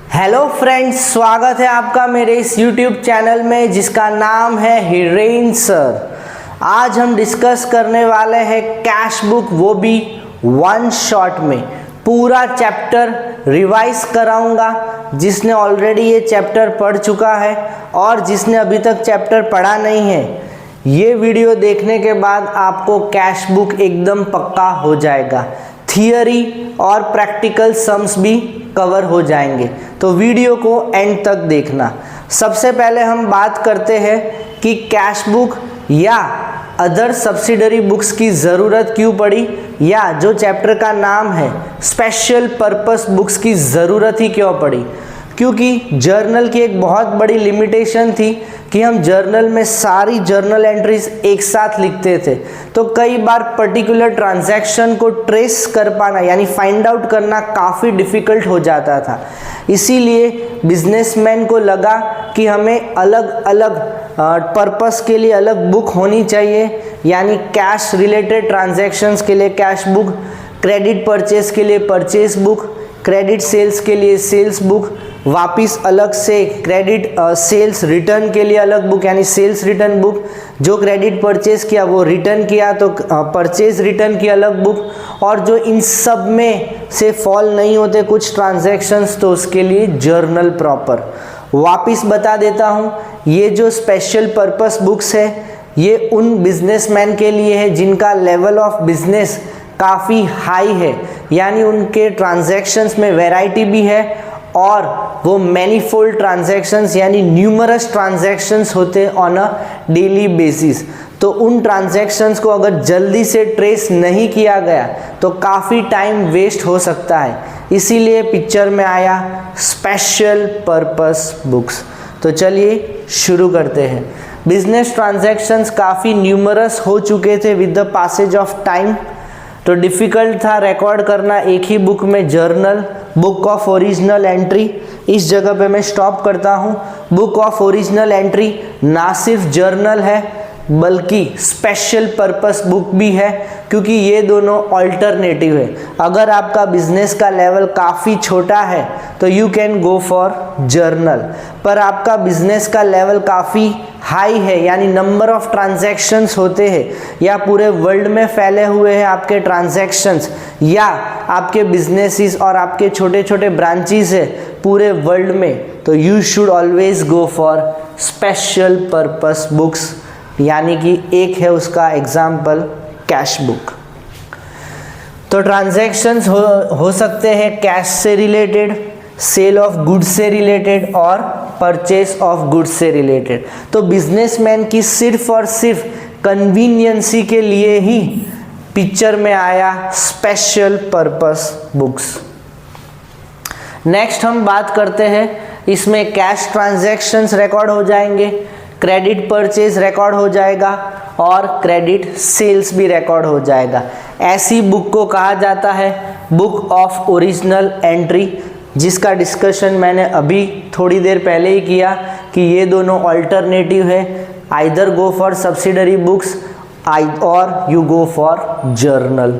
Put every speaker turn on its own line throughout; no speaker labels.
Hello friends, स्वागत है आपका मेरे इस YouTube चैनल में जिसका नाम है हिरेन सर। आज हम डिस्कस करने वाले हैं कैश बुक, वो भी वन शॉट में। पूरा चैप्टर रिवाइज कराऊंगा। जिसने ऑलरेडी ये चैप्टर पढ़ चुका है और जिसने अभी तक चैप्टर पढ़ा नहीं है, ये वीडियो देखने के बाद आपको कैश बुक एकदम पक्का हो जाएगा। थियरी और प्रैक्टिकल सम्स भी कवर हो जाएंगे, तो वीडियो को एंड तक देखना। सबसे पहले हम बात करते हैं कि कैश बुक या अदर सब्सिडरी बुक्स की ज़रूरत क्यों पड़ी, या जो चैप्टर का नाम है स्पेशल पर्पस बुक्स की ज़रूरत ही क्यों पड़ी। क्योंकि जर्नल की एक बहुत बड़ी लिमिटेशन थी कि हम जर्नल में सारी जर्नल एंट्रीज एक साथ लिखते थे, तो कई बार पर्टिकुलर ट्रांजैक्शन को ट्रेस कर पाना यानी फाइंड आउट करना काफ़ी डिफ़िकल्ट हो जाता था। इसीलिए बिजनेसमैन को लगा कि हमें अलग अलग पर्पस के लिए अलग बुक होनी चाहिए, यानी कैश रिलेटेड ट्रांजैक्शंस के लिए कैश बुक, क्रेडिट परचेस के लिए परचेस बुक, क्रेडिट सेल्स के लिए सेल्स बुक, वापिस अलग से क्रेडिट सेल्स रिटर्न के लिए अलग बुक यानी सेल्स रिटर्न बुक, जो क्रेडिट परचेस किया वो रिटर्न किया तो परचेज रिटर्न की अलग बुक, और जो इन सब में से फॉल नहीं होते कुछ ट्रांजैक्शंस तो उसके लिए जर्नल प्रॉपर। वापिस बता देता हूँ, ये जो स्पेशल पर्पस बुक्स है ये उन बिजनेसमैन के लिए है जिनका लेवल ऑफ बिजनेस काफ़ी हाई है, यानी उनके ट्रांजैक्शंस में वैरायटी भी है और वो मैनीफोल्ड ट्रांजैक्शंस यानी न्यूमरस ट्रांजैक्शंस होते ऑन अ डेली बेसिस। तो उन ट्रांजैक्शंस को अगर जल्दी से ट्रेस नहीं किया गया तो काफ़ी टाइम वेस्ट हो सकता है, इसीलिए पिक्चर में आया स्पेशल पर्पस बुक्स। तो चलिए शुरू करते हैं। बिजनेस ट्रांजैक्शंस काफ़ी न्यूमरस हो चुके थे with the passage of time, तो डिफ़िकल्ट था रिकॉर्ड करना एक ही बुक में journal, book of original entry. इस जगह पे मैं स्टॉप करता हूँ। बुक ऑफ ओरिजिनल एंट्री ना सिर्फ जर्नल है बल्कि स्पेशल पर्पस बुक भी है, क्योंकि ये दोनों ऑल्टरनेटिव है। अगर आपका बिजनेस का लेवल काफ़ी छोटा है तो you can go for journal, पर आपका बिजनेस का लेवल काफ़ी हाई है यानी नंबर ऑफ ट्रांजैक्शंस होते हैं या पूरे वर्ल्ड में फैले हुए हैं आपके ट्रांजैक्शंस, या आपके बिजनेसेस और आपके छोटे छोटे ब्रांचेस है पूरे वर्ल्ड में, तो you should always go for special purpose books, यानी कि एक है उसका एग्जाम्पल कैश बुक। तो ट्रांजैक्शंस हो सकते हैं कैश से रिलेटेड, सेल ऑफ गुड्स से रिलेटेड और परचेस ऑफ गुड्स से रिलेटेड। तो बिजनेसमैन की सिर्फ और सिर्फ कन्वीनियंसी के लिए ही पिक्चर में आया स्पेशल पर्पस बुक्स। नेक्स्ट हम बात करते हैं, इसमें कैश ट्रांजैक्शंस रिकॉर्ड हो जाएंगे, क्रेडिट परचेज रिकॉर्ड हो जाएगा और क्रेडिट सेल्स भी रिकॉर्ड हो जाएगा। ऐसी बुक को कहा जाता है बुक ऑफ ओरिजिनल एंट्री, जिसका डिस्कशन मैंने अभी थोड़ी देर पहले ही किया कि ये दोनों ऑल्टरनेटिव है, either go for subsidiary books और यू गो फॉर जर्नल।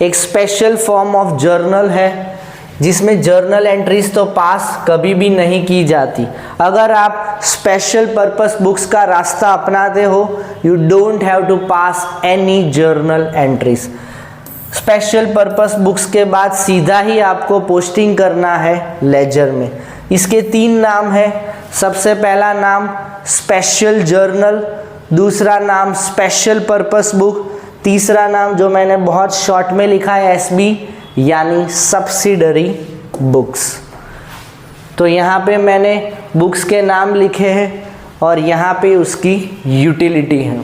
एक स्पेशल फॉर्म ऑफ जर्नल है जिसमें जर्नल एंट्रीज तो पास कभी भी नहीं की जाती। अगर आप स्पेशल पर्पस बुक्स का रास्ता अपनाते हो, you don't have to pass any journal entries. Special purpose books के बाद सीधा ही आपको पोस्टिंग करना है लेजर में। इसके 3 नाम है। सबसे पहला नाम स्पेशल जर्नल, दूसरा नाम स्पेशल पर्पस बुक, तीसरा नाम जो मैंने बहुत शॉर्ट में लिखा है एसबी यानी सब्सिडरी बुक्स। तो यहाँ पे मैंने बुक्स के नाम लिखे हैं और यहाँ पे उसकी यूटिलिटी है।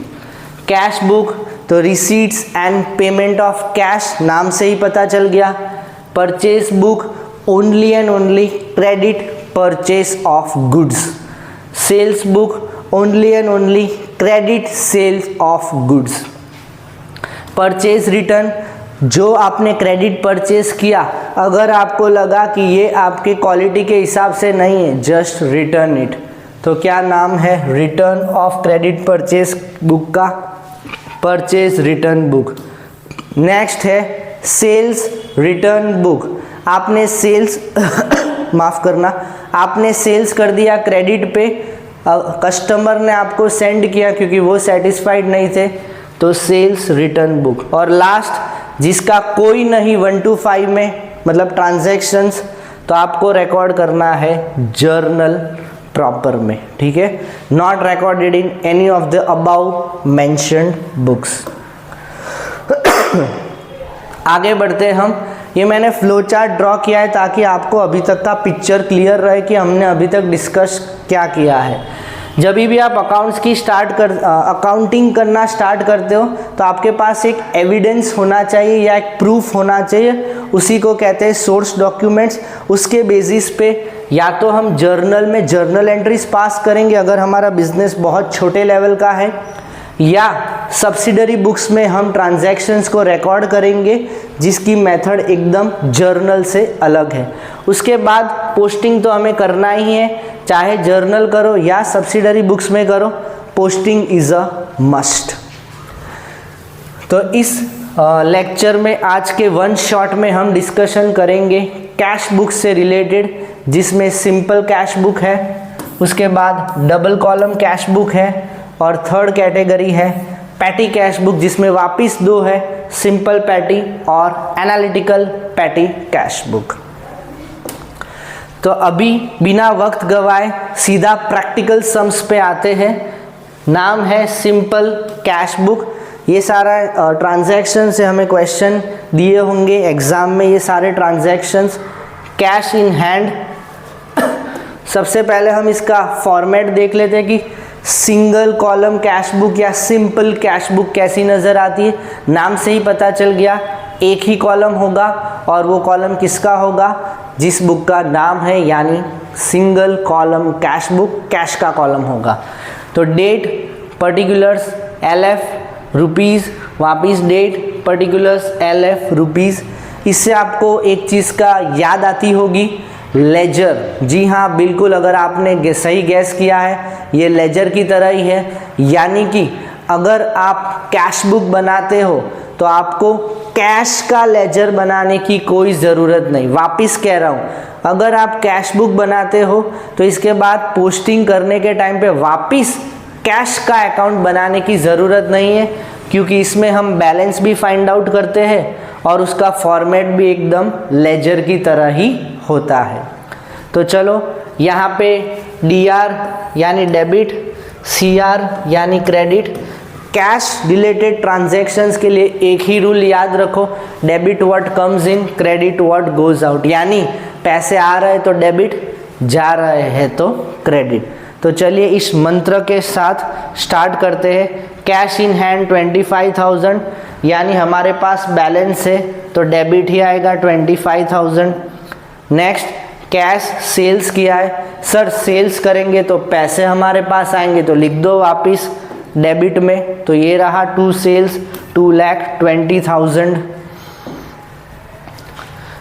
कैश बुक तो receipts and payment of cash, नाम से ही पता चल गया। Purchase book only and only credit purchase of goods. Sales book only and only credit sales of goods. Purchase return, जो आपने क्रेडिट परचेस किया, अगर आपको लगा कि ये आपकी क्वालिटी के हिसाब से नहीं है, जस्ट रिटर्न इट। तो क्या नाम है return of credit purchase book का? Purchase return book. नेक्स्ट है सेल्स रिटर्न बुक। आपने सेल्स माफ़ करना, आपने सेल्स कर दिया क्रेडिट पे, कस्टमर ने आपको सेंड किया क्योंकि वो सेटिस्फाइड नहीं थे, तो सेल्स रिटर्न बुक। और लास्ट जिसका कोई नहीं 1 to 5 में मतलब ट्रांजैक्शंस, तो आपको रिकॉर्ड करना है जर्नल प्रॉपर में, ठीक है, not recorded in any of the above mentioned books. आगे बढ़ते हम, ये मैंने फ्लो चार्ट ड्रॉ किया है ताकि आपको अभी तक का पिक्चर क्लियर रहे कि हमने अभी तक डिस्कस क्या किया है। जब भी आप अकाउंटिंग करना स्टार्ट करते हो तो आपके पास एक एविडेंस होना चाहिए या एक प्रूफ होना चाहिए, उसी को कहते हैं सोर्स डॉक्यूमेंट्स। उसके बेसिस पे या तो हम जर्नल में जर्नल एंट्रीज पास करेंगे अगर हमारा बिजनेस बहुत छोटे लेवल का है, या सब्सिडरी बुक्स में हम ट्रांजैक्शंस को रिकॉर्ड करेंगे जिसकी मेथड एकदम जर्नल से अलग है। उसके बाद पोस्टिंग तो हमें करना ही है, चाहे जर्नल करो या सब्सिडरी बुक्स में करो, पोस्टिंग इज़ अ मस्ट। तो इस लेक्चर में आज के वन शॉट में हम डिस्कशन करेंगे कैश बुक से रिलेटेड, जिसमें सिंपल कैश बुक है, उसके बाद डबल कॉलम कैश बुक है, और थर्ड कैटेगरी है पैटी कैश बुक जिसमें वापिस दो है, सिंपल पैटी और एनालिटिकल पैटी कैश बुक। तो अभी बिना वक्त गवाए सीधा प्रैक्टिकल सम्स पे आते हैं। नाम है सिंपल कैश बुक। ये सारा ट्रांजैक्शन से हमें क्वेश्चन दिए होंगे एग्जाम में, ये सारे ट्रांजैक्शंस कैश इन हैंड। सबसे पहले हम इसका फॉर्मेट देख लेते हैं कि सिंगल कॉलम कैश बुक या सिंपल कैश बुक कैसी नज़र आती है। नाम से ही पता चल गया, एक ही कॉलम होगा और वो कॉलम किसका होगा, जिस बुक का नाम है, यानी single column cash book, cash का कॉलम होगा। तो डेट, पर्टिकुलर्स, LF रुपीज़, वापिस डेट, पर्टिकुलर्स, LF रुपीज़। इससे आपको एक चीज़ का याद आती होगी, लेजर। जी हाँ, बिल्कुल, अगर आपने सही गैस किया है, ये लेजर की तरह ही है। यानी कि अगर आप कैश बुक बनाते हो तो आपको कैश का लेजर बनाने की कोई ज़रूरत नहीं। वापिस कह रहा हूँ, अगर आप कैश बुक बनाते हो तो इसके बाद पोस्टिंग करने के टाइम पे वापिस कैश का अकाउंट बनाने की ज़रूरत नहीं है, क्योंकि इसमें हम बैलेंस भी फाइंड आउट करते हैं और उसका फॉर्मेट भी एकदम लेजर की तरह ही होता है। तो चलो, यहाँ पे DR यानी डेबिट, CR यानी क्रेडिट। कैश रिलेटेड ट्रांजैक्शंस के लिए एक ही रूल याद रखो, debit what comes in, credit what goes out. यानी पैसे आ रहे तो डेबिट, जा रहे हैं तो क्रेडिट। तो चलिए इस मंत्र के साथ स्टार्ट करते हैं। कैश इन हैंड 25,000, यानी हमारे पास बैलेंस है तो डेबिट ही आएगा 25,000। नेक्स्ट, कैश सेल्स किया है, सर सेल्स करेंगे तो पैसे हमारे पास आएंगे, तो लिख दो वापिस डेबिट में, तो ये रहा to sales 2,20,000।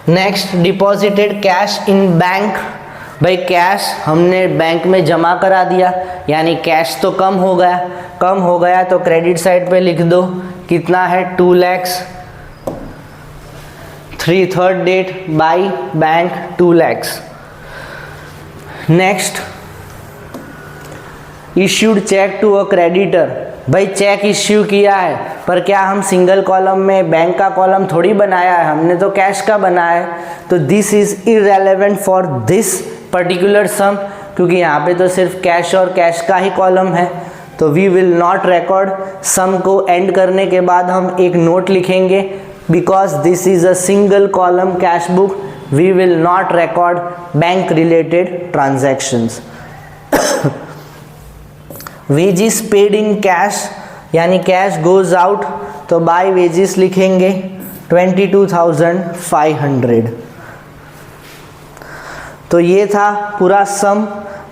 Next, deposited cash in bank. भाई कैश हमने बैंक में जमा करा दिया, यानी कैश तो कम हो गया तो क्रेडिट साइड पे लिख दो, कितना है 2 lakhs। 3/3 date by bank 2 lakhs। Next, issued cheque to a creditor. भाई चेक इश्यू किया है, पर क्या हम सिंगल कॉलम में बैंक का कॉलम थोड़ी बनाया है, हमने तो कैश का बनाया है, तो this is irrelevant for this particular sum, क्योंकि यहाँ पे तो सिर्फ कैश और कैश का ही कॉलम है। तो we will not record. Sum को एंड करने के बाद हम एक नोट लिखेंगे, because this is a single column cash book, we will not record bank related transactions. Wages paid in cash, यानी कैश गोज आउट, तो बाय वेजिस लिखेंगे 22,500। तो ये था पूरा सम।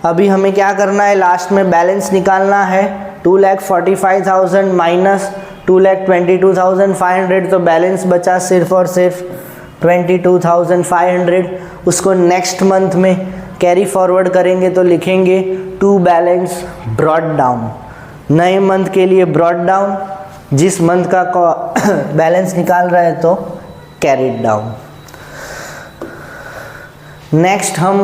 अभी हमें क्या करना है, लास्ट में बैलेंस निकालना है। 2,45,000 माइनस 2,22,500, तो बैलेंस बचा सिर्फ और सिर्फ 22,500। उसको नेक्स्ट मंथ में कैरी फॉरवर्ड करेंगे तो लिखेंगे टू बैलेंस ब्रॉट डाउन। नए मंथ के लिए ब्रॉट डाउन, जिस मंथ का बैलेंस निकाल रहे हैं तो कैरीड डाउन। नेक्स्ट हम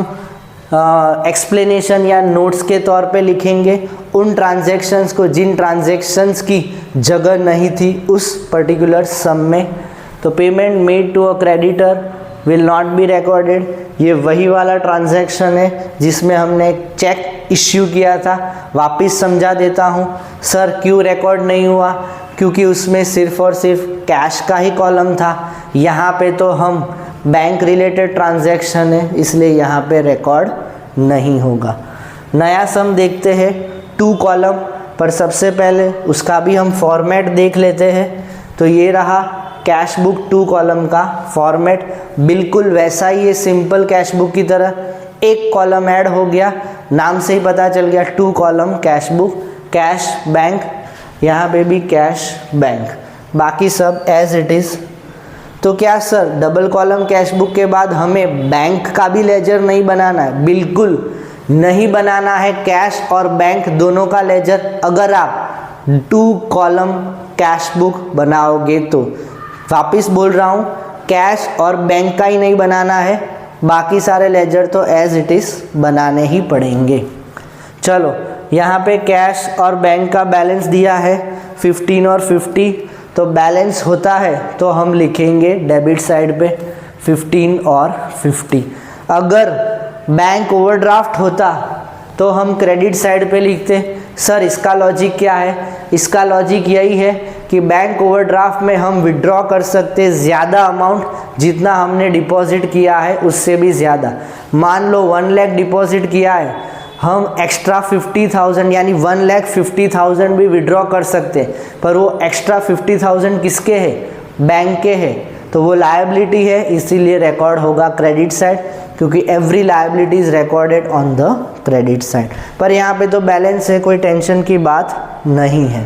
एक्सप्लेनेशन या नोट्स के तौर पे लिखेंगे उन ट्रांजैक्शंस को जिन ट्रांजैक्शंस की जगह नहीं थी उस पर्टिकुलर सम में। तो payment made to a creditor will not be recorded, ये वही वाला ट्रांजैक्शन है जिसमें हमने एक चेक इश्यू किया था। वापस समझा देता हूँ सर क्यों रिकॉर्ड नहीं हुआ, क्योंकि उसमें सिर्फ और सिर्फ कैश का ही कॉलम था। यहाँ पे तो हम बैंक रिलेटेड ट्रांजैक्शन है इसलिए यहाँ पे रिकॉर्ड नहीं होगा। नया सम देखते हैं 2 कॉलम, पर सबसे पहले उसका भी हम फॉर्मेट देख लेते हैं। तो ये रहा कैश बुक 2 कॉलम का फॉर्मेट, बिल्कुल वैसा ही है सिंपल कैश बुक की तरह। एक कॉलम ऐड हो गया, नाम से ही पता चल गया 2 column cash book, cash bank, यहाँ पे भी कैश बैंक, बाकी सब एज इट इज़। तो क्या sir double column cash book के बाद हमें बैंक का भी लेजर नहीं बनाना है? बिल्कुल नहीं बनाना है, कैश और बैंक दोनों का लेजर अगर आप 2 कॉलम कैश बुक बनाओगे तो। वापस बोल रहा हूँ कैश और बैंक का ही नहीं बनाना है, बाकी सारे लेजर तो एज इट इज़ बनाने ही पड़ेंगे। चलो यहाँ पे कैश और बैंक का बैलेंस दिया है 15 और 50, तो बैलेंस होता है तो हम लिखेंगे डेबिट साइड पे 15 और 50। अगर बैंक ओवरड्राफ्ट होता तो हम क्रेडिट साइड पे लिखते। सर इसका लॉजिक क्या है? इसका लॉजिक यही है कि बैंक ओवरड्राफ्ट में हम विड्रॉ कर सकते ज़्यादा अमाउंट, जितना हमने डिपॉजिट किया है उससे भी ज़्यादा। मान लो 1 लाख डिपॉजिट किया है, हम एक्स्ट्रा 50,000 यानी 1,50,000 भी विड्रॉ कर सकते, पर वो एक्स्ट्रा 50,000 किसके है? बैंक के है, तो वो लायबिलिटी है, इसीलिए रिकॉर्ड होगा क्रेडिट साइड, क्योंकि every liability is recorded on the credit side. पर यहाँ पे तो बैलेंस है, कोई टेंशन की बात नहीं है।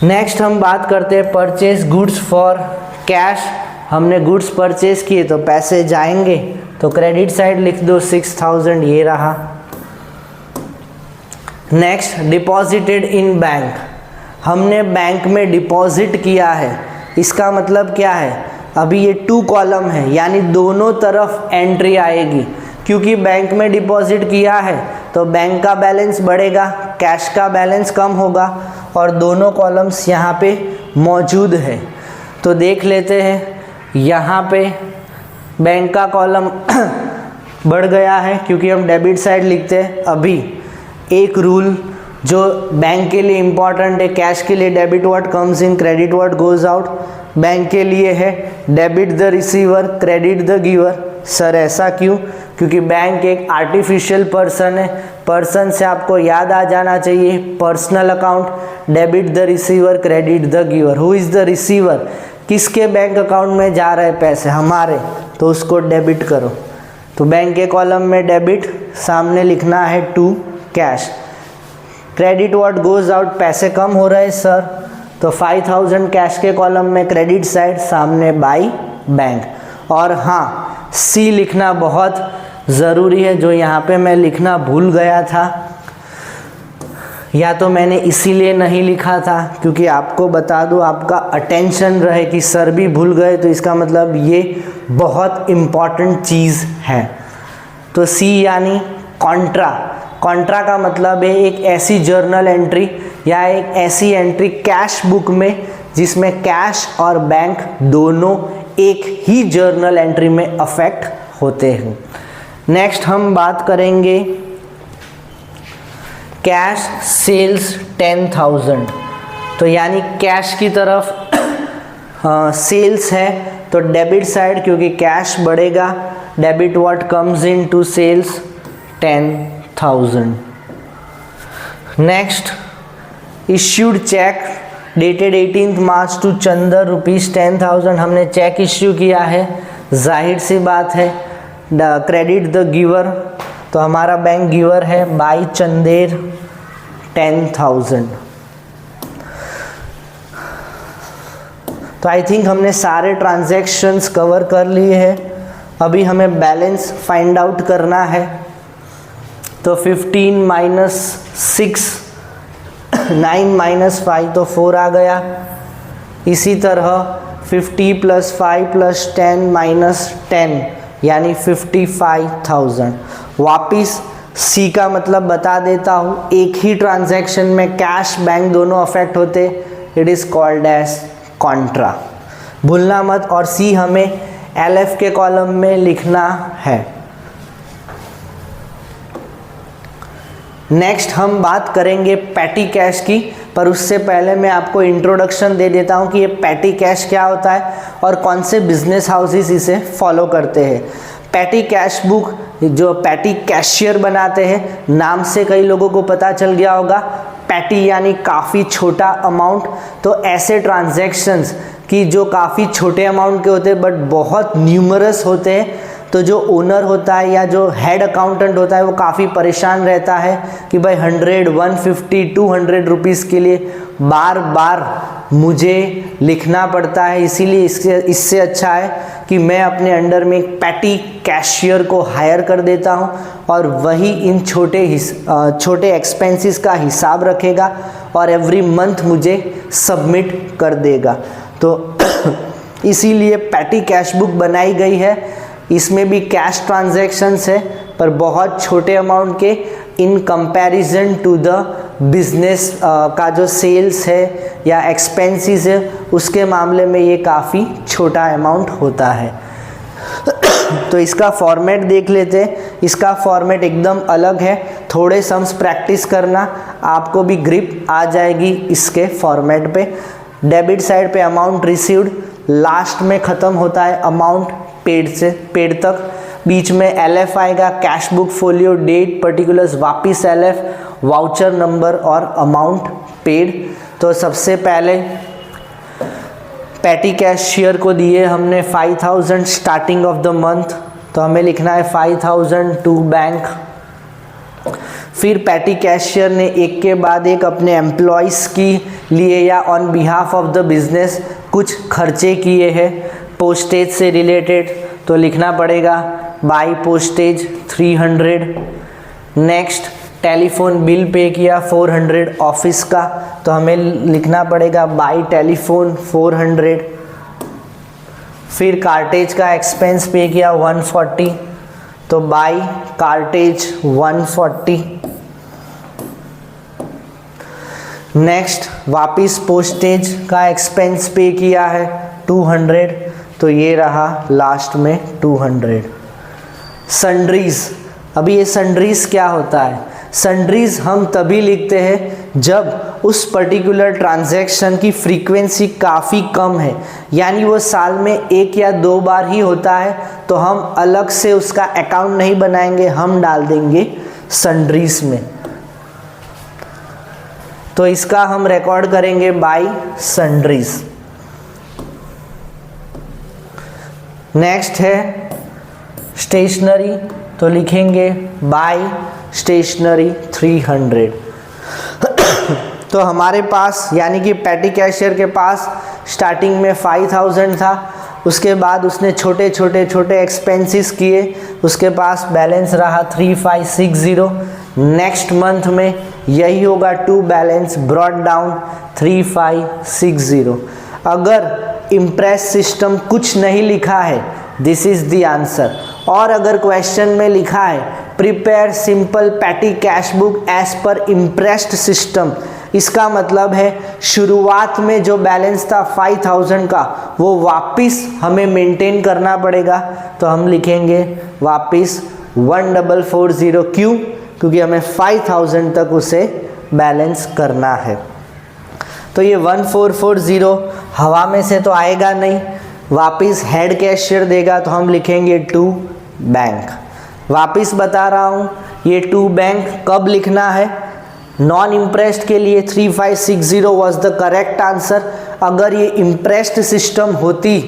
नेक्स्ट हम बात करते हैं परचेज गुड्स फॉर कैश। हमने गुड्स परचेज किए तो पैसे जाएंगे, तो क्रेडिट साइड लिख दो 6,000, ये रहा। नेक्स्ट डिपॉजिटेड इन बैंक, हमने बैंक में डिपॉजिट किया है, इसका मतलब क्या है? अभी ये 2 कॉलम है यानी दोनों तरफ एंट्री आएगी, क्योंकि बैंक में डिपॉजिट किया है तो बैंक का बैलेंस बढ़ेगा, कैश का बैलेंस कम होगा, और दोनों कॉलम्स यहाँ पे मौजूद है। तो देख लेते हैं, यहाँ पे बैंक का कॉलम बढ़ गया है क्योंकि हम डेबिट साइड लिखते हैं। अभी एक रूल जो बैंक के लिए इम्पॉर्टेंट है, कैश के लिए debit what comes in, credit what goes out. Bank के लिए है debit the receiver, credit the giver. Sir ऐसा क्यों? क्योंकि बैंक एक आर्टिफिशियल पर्सन है, पर्सन से आपको याद आ जाना चाहिए personal account, debit the receiver, credit the giver. Who is the receiver? किसके बैंक अकाउंट में जा रहे पैसे? हमारे, तो उसको डेबिट करो। तो बैंक के कॉलम में डेबिट, सामने लिखना है 2 cash. Credit what goes out, पैसे कम हो रहे सर, तो 5,000 कैश के कॉलम में क्रेडिट साइड, सामने बाई बैंक। और हाँ सी लिखना बहुत ज़रूरी है, जो यहाँ पे मैं लिखना भूल गया था, या तो मैंने इसीलिए नहीं लिखा था क्योंकि आपको बता दूँ आपका अटेंशन रहे कि सर भी भूल गए, तो इसका मतलब ये बहुत इम्पॉर्टेंट चीज़ है। तो सी यानी कॉन्ट्रा। कॉन्ट्रा का मतलब है एक ऐसी जर्नल एंट्री या एक ऐसी एंट्री कैश बुक में जिसमें कैश और बैंक दोनों एक ही जर्नल एंट्री में अफेक्ट होते हैं। नेक्स्ट हम बात करेंगे कैश सेल्स 10,000। तो यानी कैश की तरफ सेल्स है तो डेबिट साइड, क्योंकि कैश बढ़ेगा, debit what comes in to sales 10,000। Next issued cheque dated 18 March to Chander ₹10,000। हमने चेक इश्यू किया है, जाहिर सी बात है क्रेडिट द गिवर, तो हमारा बैंक गिवर है बाई चंदेर 10,000। तो आई थिंक हमने सारे ट्रांजैक्शंस कवर कर लिए हैं। अभी हमें बैलेंस फाइंड आउट करना है, तो 15 माइनस 6, 9 माइनस 5 तो 4 आ गया। इसी तरह 50 + 5 + 10 - 10 यानी 55,000। वापिस सी का मतलब बता देता हूँ, एक ही ट्रांजैक्शन में कैश बैंक दोनों अफेक्ट होते, it is called as contra, भूलना मत। और सी हमें LF के कॉलम में लिखना है। नेक्स्ट हम बात करेंगे पैटी कैश की, पर उससे पहले मैं आपको इंट्रोडक्शन दे देता हूँ कि ये पैटी कैश क्या होता है और कौन से बिजनेस हाउसेस इसे फॉलो करते हैं। पैटी कैश बुक जो पैटी कैशियर बनाते हैं, नाम से कई लोगों को पता चल गया होगा, पैटी यानी काफ़ी छोटा अमाउंट। तो ऐसे ट्रांजैक्शंस कि जो काफ़ी छोटे अमाउंट के होते हैं बट बहुत न्यूमरस होते हैं, तो जो ओनर होता है या जो हेड अकाउंटेंट होता है वो काफ़ी परेशान रहता है कि भाई 100, 150, 200 रुपीज़ के लिए बार बार मुझे लिखना पड़ता है। इसीलिए इससे अच्छा है कि मैं अपने अंडर में एक पैटी कैशियर को हायर कर देता हूं और वही इन छोटे एक्सपेंसेस का हिसाब रखेगा और एवरी मंथ मुझे सबमिट कर देगा। तो इसीलिए पैटी कैश बुक बनाई गई है। इसमें भी कैश ट्रांजैक्शंस है पर बहुत छोटे अमाउंट के, in comparison to the business का जो सेल्स है या एक्सपेंसेस है उसके मामले में ये काफ़ी छोटा अमाउंट होता है। तो इसका फॉर्मेट देख लेते हैं। इसका फॉर्मेट एकदम अलग है, थोड़े सम्स प्रैक्टिस करना, आपको भी ग्रिप आ जाएगी इसके फॉर्मेट पे। डेबिट साइड पे अमाउंट रिसीव्ड, लास्ट में ख़त्म होता है अमाउंट पेड तक, बीच में LF आएगा, cash book folio, date, particulars, वापिस LF, वाउचर नंबर और अमाउंट पेड। तो सबसे पहले पैटी कैशियर को दिए हमने 5,000 स्टार्टिंग ऑफ द मंथ, तो हमें लिखना है 5,000 टू बैंक। फिर पैटी कैशियर ने एक के बाद एक अपने एम्प्लॉयज़ की लिए या on behalf of the business कुछ खर्चे किए हैं पोस्टेज से रिलेटेड, तो लिखना पड़ेगा by postage 300। Next telephone bill pay किया 400 ऑफिस का, तो हमें लिखना पड़ेगा बाई टेलीफोन 400। फिर कार्टेज का एक्सपेंस पे किया 140, तो बाई कार्टेज 140। नेक्स्ट वापिस पोस्टेज का एक्सपेंस पे किया है 200, तो ये रहा लास्ट में 200। सन्ड्रीज, अभी ये सन्ड्रीज क्या होता है? सन्ड्रीज हम तभी लिखते हैं जब उस पर्टिकुलर ट्रांजैक्शन की फ्रीक्वेंसी काफ़ी कम है, यानी वो साल में 1 या 2 बार ही होता है, तो हम अलग से उसका अकाउंट नहीं बनाएंगे, हम डाल देंगे सन्ड्रीज में। तो इसका हम रिकॉर्ड करेंगे बाय सन्ड्रीज। नेक्स्ट है स्टेशनरी, तो लिखेंगे बाय स्टेशनरी 300। तो हमारे पास यानी कि पैटी कैशियर के पास स्टार्टिंग में 5,000 था, उसके बाद उसने छोटे एक्सपेंसेस किए, उसके पास बैलेंस रहा 3560। नेक्स्ट मंथ में यही होगा, टू बैलेंस ब्रॉट डाउन 3560। अगर इम्प्रेस सिस्टम कुछ नहीं लिखा है, दिस इज द आंसर। और अगर क्वेश्चन में लिखा है prepare simple petty cash book as per imprest system, इसका मतलब है शुरुआत में जो बैलेंस था 5,000 का वो वापिस हमें मेंटेन करना पड़ेगा, तो हम लिखेंगे वापिस 1440। क्यों? क्योंकि हमें 5,000 तक उसे बैलेंस करना है। तो ये 1440 हवा में से तो आएगा नहीं, वापिस हेड कैशियर देगा, तो हम लिखेंगे टू बैंक। वापिस बता रहा हूँ, ये टू बैंक कब लिखना है? नॉन इम्प्रेस्ड के लिए 3560 वॉज द करेक्ट आंसर। अगर ये इम्प्रेस्ड सिस्टम होती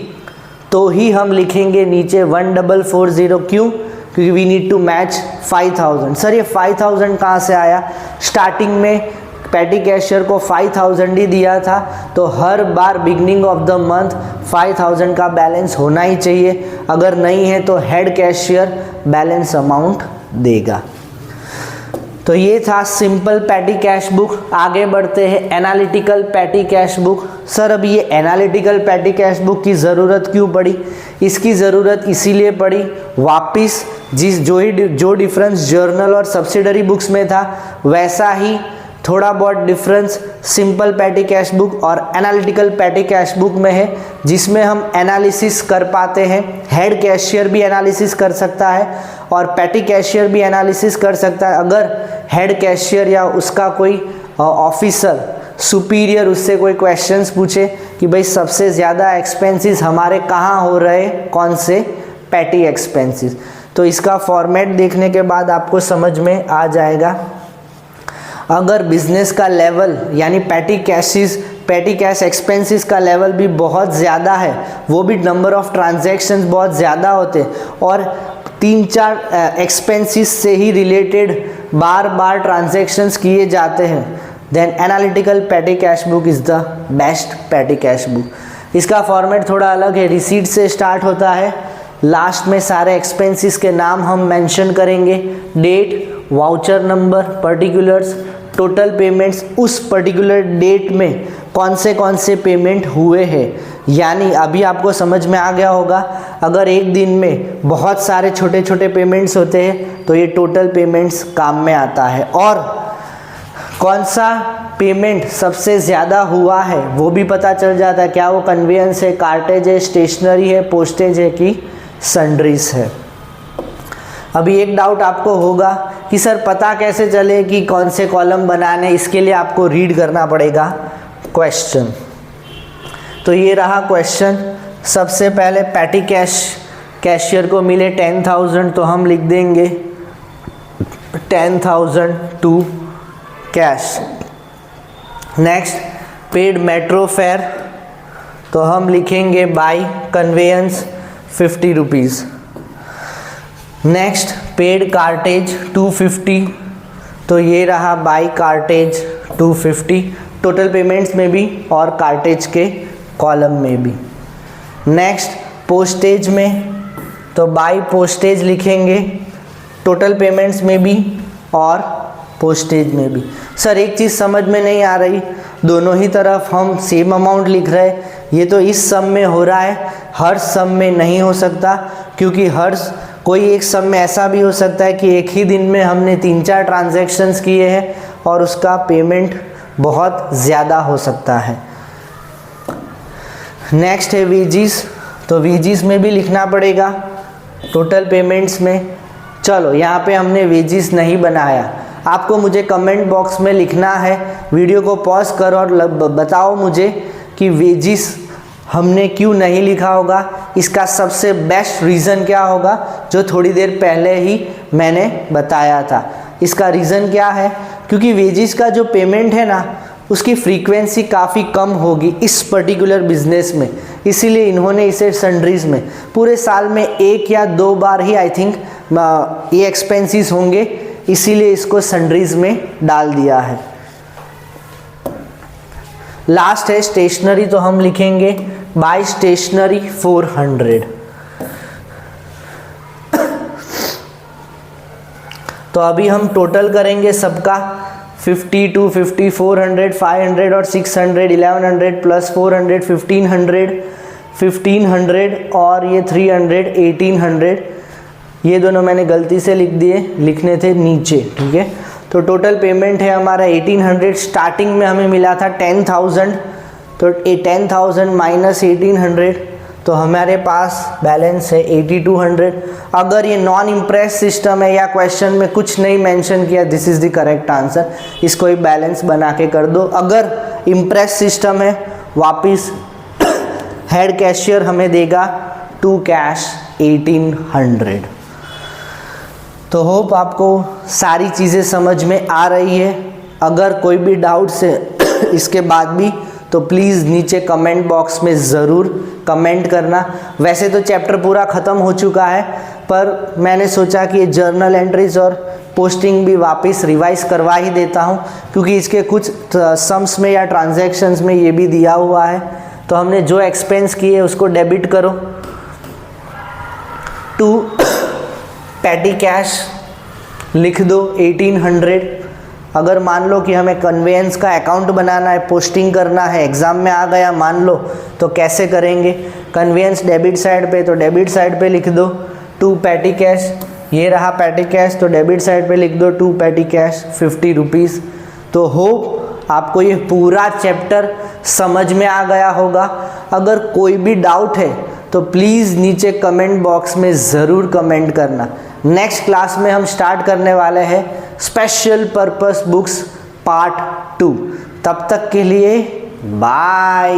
तो ही हम लिखेंगे नीचे 1440। क्यों? क्योंकि we need to match 5,000। Sir ये 5,000 कहाँ से आया? स्टार्टिंग में पैटी कैशियर को 5,000 ही दिया था, तो हर बार बिगनिंग ऑफ द मंथ 5,000 का बैलेंस होना ही चाहिए। अगर नहीं है तो हेड कैशियर बैलेंस अमाउंट देगा। तो ये था सिंपल पैटी कैश बुक। आगे बढ़ते हैं analytical petty cash book. Sir अब ये एनालिटिकल पैटी कैश बुक की ज़रूरत क्यों पड़ी? इसकी ज़रूरत इसीलिए पड़ी, वापस जो डिफरेंस जर्नल और सब्सिडरी बुक्स में था वैसा ही थोड़ा बहुत difference simple petty cash book और एनालिटिकल पैटी कैश बुक में है, जिसमें हम एनालिसिस कर पाते हैं। हेड कैशियर भी एनालिसिस कर सकता है और पैटी कैशियर भी एनालिसिस कर सकता है। अगर हेड कैशियर या उसका कोई ऑफिसर सुपीरियर उससे कोई क्वेश्चंस पूछे कि भाई सबसे ज़्यादा एक्सपेंसेस हमारे कहाँ हो रहे, कौन से पैटी एक्सपेंसेस, तो इसका फॉर्मेट देखने के बाद आपको समझ में आ जाएगा। अगर बिजनेस का लेवल यानी पैटी कैश एक्सपेंसेस का लेवल भी बहुत ज़्यादा है, वो भी नंबर ऑफ ट्रांजैक्शंस बहुत ज़्यादा होते और 3-4 एक्सपेंसेस से ही रिलेटेड बार बार ट्रांजैक्शंस किए जाते हैं, then analytical petty cash book is the best petty cash book. इसका फॉर्मेट थोड़ा अलग है, रिसीट से स्टार्ट होता है, लास्ट में सारे एक्सपेंसेस के नाम हम मेंशन करेंगे, date, voucher number, particulars, total payments, उस पर्टिकुलर डेट में कौन से पेमेंट हुए हैं। यानी अभी आपको समझ में आ गया होगा, अगर एक दिन में बहुत सारे छोटे छोटे पेमेंट्स होते हैं तो ये टोटल पेमेंट्स काम में आता है। और कौन सा पेमेंट सबसे ज़्यादा हुआ है वो भी पता चल जाता है, क्या वो कन्वेंस है, कार्टेज है, स्टेशनरी है, पोस्टेज है कि सन्ड्रीज है। अभी एक डाउट आपको होगा कि सर पता कैसे चले कि कौन से कॉलम बनाने, इसके लिए आपको रीड करना पड़ेगा क्वेश्चन। तो ये रहा क्वेश्चन। सबसे पहले पैटी कैशियर को मिले 10,000 तो हम लिख देंगे 10,000 to cash. Next paid metro fare तो हम लिखेंगे by conveyance 50 rupees. Next paid cartage 250 तो ये रहा बाय कार्टेज 250, टोटल पेमेंट्स में भी और कार्टेज के कॉलम में भी। नेक्स्ट पोस्टेज में तो बाय पोस्टेज लिखेंगे, टोटल पेमेंट्स में भी और पोस्टेज में भी। सर एक चीज़ समझ में नहीं आ रही, दोनों ही तरफ हम सेम अमाउंट लिख रहे हैं, ये तो इस सम में हो रहा है, हर सम में नहीं हो सकता, क्योंकि कोई एक सम में ऐसा भी हो सकता है कि एक ही दिन में हमने 3-4 ट्रांजैक्शंस किए हैं और उसका पेमेंट बहुत ज़्यादा हो सकता है। नेक्स्ट है वेजिस, तो वेजिस में भी लिखना पड़ेगा टोटल पेमेंट्स में। चलो यहाँ पे हमने वेजिस नहीं बनाया, आपको मुझे कमेंट बॉक्स में लिखना है, वीडियो को पॉज करो और बताओ मुझे कि वेजिस हमने क्यों नहीं लिखा होगा, इसका सबसे बेस्ट रीज़न क्या होगा, जो थोड़ी देर पहले ही मैंने बताया था। इसका रीज़न क्या है, क्योंकि वेजिस का जो पेमेंट है ना उसकी फ्रीक्वेंसी काफ़ी कम होगी इस पर्टिकुलर बिजनेस में, इसीलिए इन्होंने इसे सन्ड्रीज में पूरे साल में 1 या 2 बार ही आई थिंक ये एक्सपेंसेस होंगे, इसीलिए इसको सन्ड्रीज में डाल दिया है। लास्ट है स्टेशनरी, तो हम लिखेंगे बाय स्टेशनरी 400। तो अभी हम टोटल करेंगे सबका 50, 250, 400, 500 और 600, 1100 प्लस 400, 1500 और ये 300, 1800। ये दोनों मैंने गलती से लिख दिए, लिखने थे नीचे, ठीक है। तो टोटल पेमेंट है हमारा 1800। स्टार्टिंग में हमें मिला था 10,000, तो 10,000 माइनस 1800 तो हमारे पास बैलेंस है 8200। अगर ये नॉन इम्प्रेस सिस्टम है या क्वेश्चन में कुछ नहीं मेंशन किया, this is the correct answer, इसको ही बैलेंस बना के कर दो। अगर इम्प्रेस सिस्टम है, वापिस हेड कैशियर हमें देगा टू कैश 1800। तो होप आपको सारी चीज़ें समझ में आ रही है। अगर कोई भी डाउट्स है इसके बाद भी, तो प्लीज़ नीचे कमेंट बॉक्स में ज़रूर कमेंट करना। वैसे तो चैप्टर पूरा ख़त्म हो चुका है, पर मैंने सोचा कि ये जर्नल एंट्रीज और पोस्टिंग भी वापस रिवाइज करवा ही देता हूँ, क्योंकि इसके कुछ सम्स में या ट्रांजैक्शंस में ये भी दिया हुआ है। तो हमने जो एक्सपेंस किए उसको डेबिट करो टू पैटी कैश लिख दो 1800। अगर मान लो कि हमें कन्वेंस का अकाउंट बनाना है, पोस्टिंग करना है, एग्ज़ाम में आ गया मान लो, तो कैसे करेंगे? कन्वेंस डेबिट साइड पे, तो डेबिट साइड पे लिख दो 2 पैटी कैश। ये रहा पैटी कैश, तो डेबिट साइड पे लिख दो 2 पैटी कैश 50 रुपीज़। तो होप आपको ये पूरा चैप्टर समझ में आ गया होगा। अगर कोई भी डाउट है तो प्लीज़ नीचे कमेंट बॉक्स में ज़रूर कमेंट करना। नेक्स्ट क्लास में हम स्टार्ट करने वाले हैं स्पेशल पर्पस बुक्स पार्ट 2। तब तक के लिए बाय।